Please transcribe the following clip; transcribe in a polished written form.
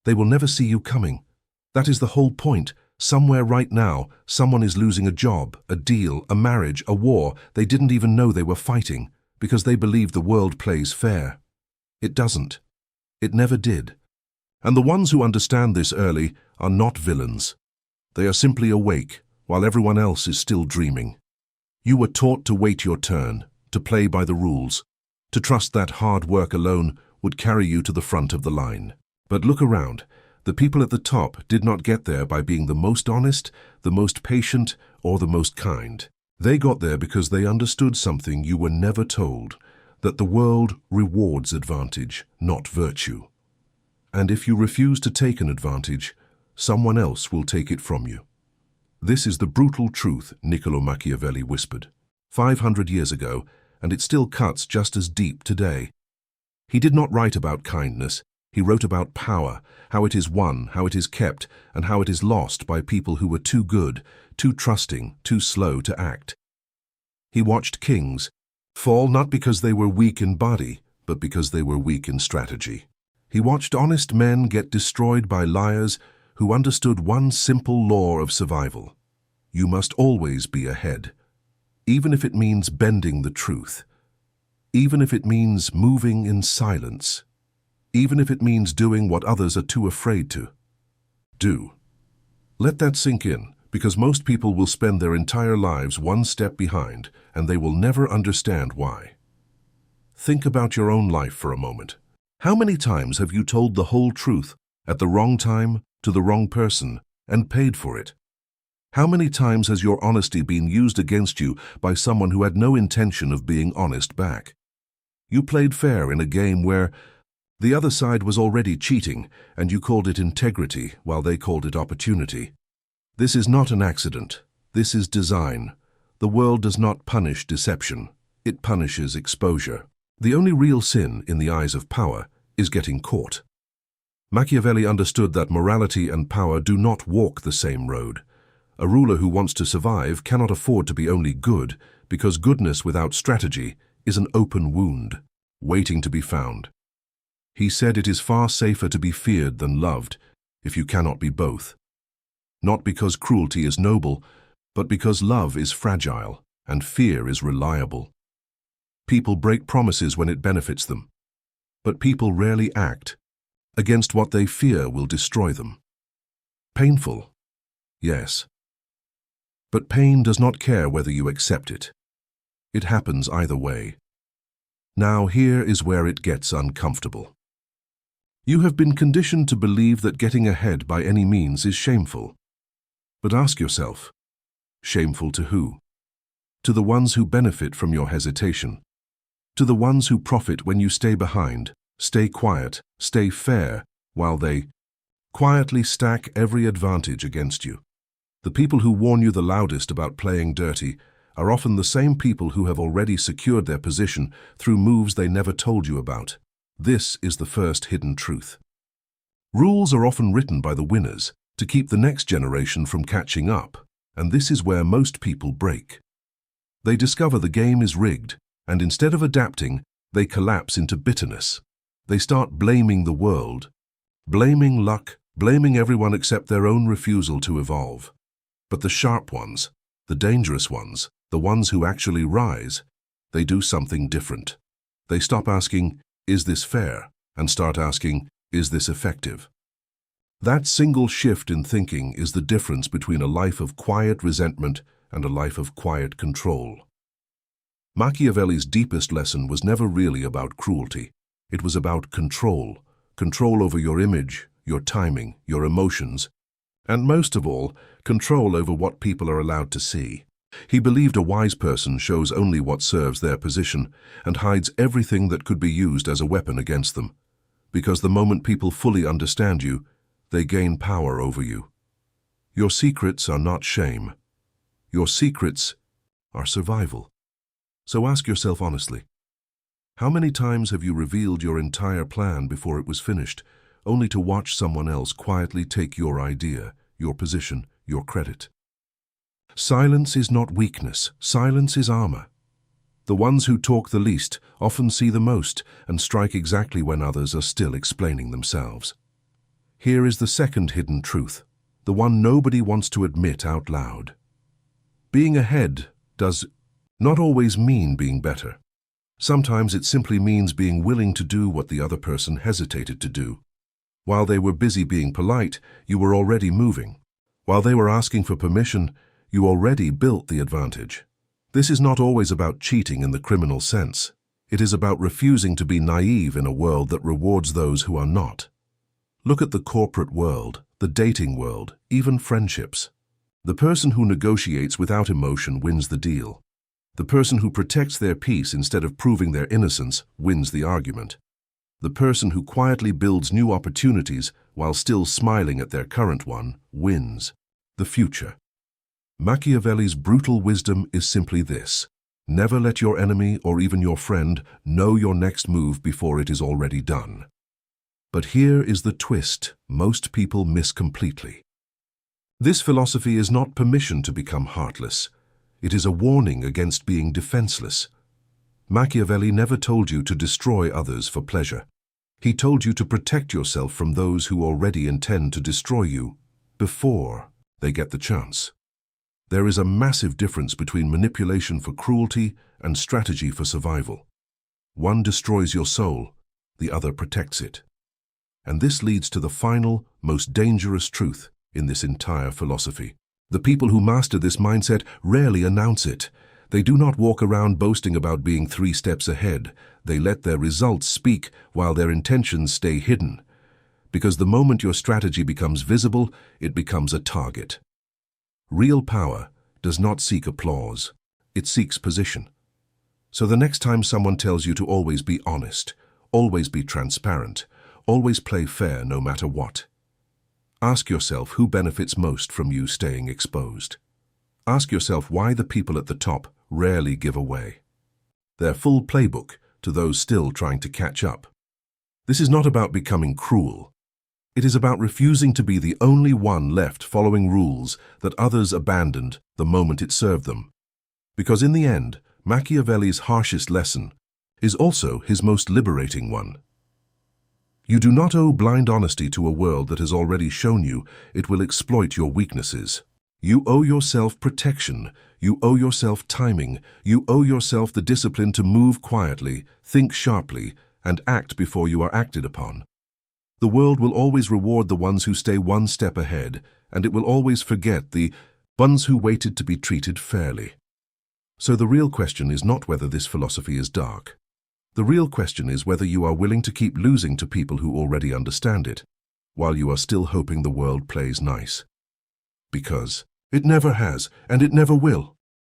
They will never see you coming. That is the whole point. Somewhere right now, someone is losing a job, a deal, a marriage, a war they didn't even know they were fighting because they believe the world plays fair. It doesn't. It never did. And the ones who understand this early are not villains. They are simply awake while everyone else is still dreaming. You were taught to wait your turn, to play by the rules, to trust that hard work alone would carry you to the front of the line. But look around. The people at the top did not get there by being the most honest, the most patient, or the most kind. They got there because they understood something you were never told, that the world rewards advantage, not virtue. And if you refuse to take an advantage, someone else will take it from you. This is the brutal truth Niccolo Machiavelli whispered 500 years ago, and it still cuts just as deep today. He did not write about kindness. He wrote about power, how it is won, how it is kept, and how it is lost by people who were too good, too trusting, too slow to act. He watched kings fall not because they were weak in body, but because they were weak in strategy. He watched honest men get destroyed by liars who understood one simple law of survival. You must always be ahead, even if it means bending the truth, even if it means moving in silence, even if it means doing what others are too afraid to do. Let that sink in, because most people will spend their entire lives one step behind, and they will never understand why. Think about your own life for a moment. How many times have you told the whole truth at the wrong time to the wrong person and paid for it? How many times has your honesty been used against you by someone who had no intention of being honest back? You played fair in a game where the other side was already cheating, and you called it integrity while they called it opportunity. This is not an accident. This is design. The world does not punish deception. It punishes exposure. The only real sin in the eyes of power is getting caught. Machiavelli understood that morality and power do not walk the same road. A ruler who wants to survive cannot afford to be only good, because goodness without strategy is an open wound, waiting to be found. He said it is far safer to be feared than loved, if you cannot be both. Not because cruelty is noble, but because love is fragile and fear is reliable. People break promises when it benefits them, but people rarely act against what they fear will destroy them. Painful, yes. But pain does not care whether you accept it. It happens either way. Now here is where it gets uncomfortable. You have been conditioned to believe that getting ahead by any means is shameful. But ask yourself, shameful to who? To the ones who benefit from your hesitation. To the ones who profit when you stay behind, stay quiet, stay fair, while they quietly stack every advantage against you. The people who warn you the loudest about playing dirty are often the same people who have already secured their position through moves they never told you about. This is the first hidden truth. Rules are often written by the winners to keep the next generation from catching up, and this is where most people break. They discover the game is rigged, and instead of adapting, they collapse into bitterness. They start blaming the world, blaming luck, blaming everyone except their own refusal to evolve. But the sharp ones, the dangerous ones, the ones who actually rise, they do something different. They stop asking, "Is this fair?" and start asking, "Is this effective?" That single shift in thinking is the difference between a life of quiet resentment and a life of quiet control. Machiavelli's deepest lesson was never really about cruelty. It was about control. Control over your image, your timing, your emotions, and most of all, control over what people are allowed to see. He believed a wise person shows only what serves their position and hides everything that could be used as a weapon against them, because the moment people fully understand you, they gain power over you. Your secrets are not shame. Your secrets are survival. So ask yourself honestly, how many times have you revealed your entire plan before it was finished, only to watch someone else quietly take your idea, your position, your credit? Silence is not weakness. Silence is armor. The ones who talk the least often see the most and strike exactly when others are still explaining themselves. Here is the second hidden truth, the one nobody wants to admit out loud. Being ahead does not always mean being better. Sometimes it simply means being willing to do what the other person hesitated to do. While they were busy being polite, you were already moving. While they were asking for permission, you already built the advantage. This is not always about cheating in the criminal sense. It is about refusing to be naive in a world that rewards those who are not. Look at the corporate world, the dating world, even friendships. The person who negotiates without emotion wins the deal. The person who protects their peace instead of proving their innocence wins the argument. The person who quietly builds new opportunities while still smiling at their current one wins the future. Machiavelli's brutal wisdom is simply this: never let your enemy or even your friend know your next move before it is already done. But here is the twist most people miss completely. This philosophy is not permission to become heartless. It is a warning against being defenseless. Machiavelli never told you to destroy others for pleasure. He told you to protect yourself from those who already intend to destroy you before they get the chance. There is a massive difference between manipulation for cruelty and strategy for survival. One destroys your soul, the other protects it. And this leads to the final, most dangerous truth in this entire philosophy. The people who master this mindset rarely announce it. They do not walk around boasting about being 3 steps ahead. They let their results speak while their intentions stay hidden. Because the moment your strategy becomes visible, it becomes a target. Real power does not seek applause. It seeks position. So the next time someone tells you to always be honest, always be transparent, always play fair no matter what, ask yourself who benefits most from you staying exposed. Ask yourself why the people at the top rarely give away their full playbook to those still trying to catch up. This is not about becoming cruel. It is about refusing to be the only one left following rules that others abandoned the moment it served them. Because in the end, Machiavelli's harshest lesson is also his most liberating one. You do not owe blind honesty to a world that has already shown you it will exploit your weaknesses. You owe yourself protection. You owe yourself timing. You owe yourself the discipline to move quietly, think sharply, and act before you are acted upon. The world will always reward the ones who stay 1 step ahead, and it will always forget the ones who waited to be treated fairly. So the real question is not whether this philosophy is dark. The real question is whether you are willing to keep losing to people who already understand it, while you are still hoping the world plays nice. Because it never has, and it never will.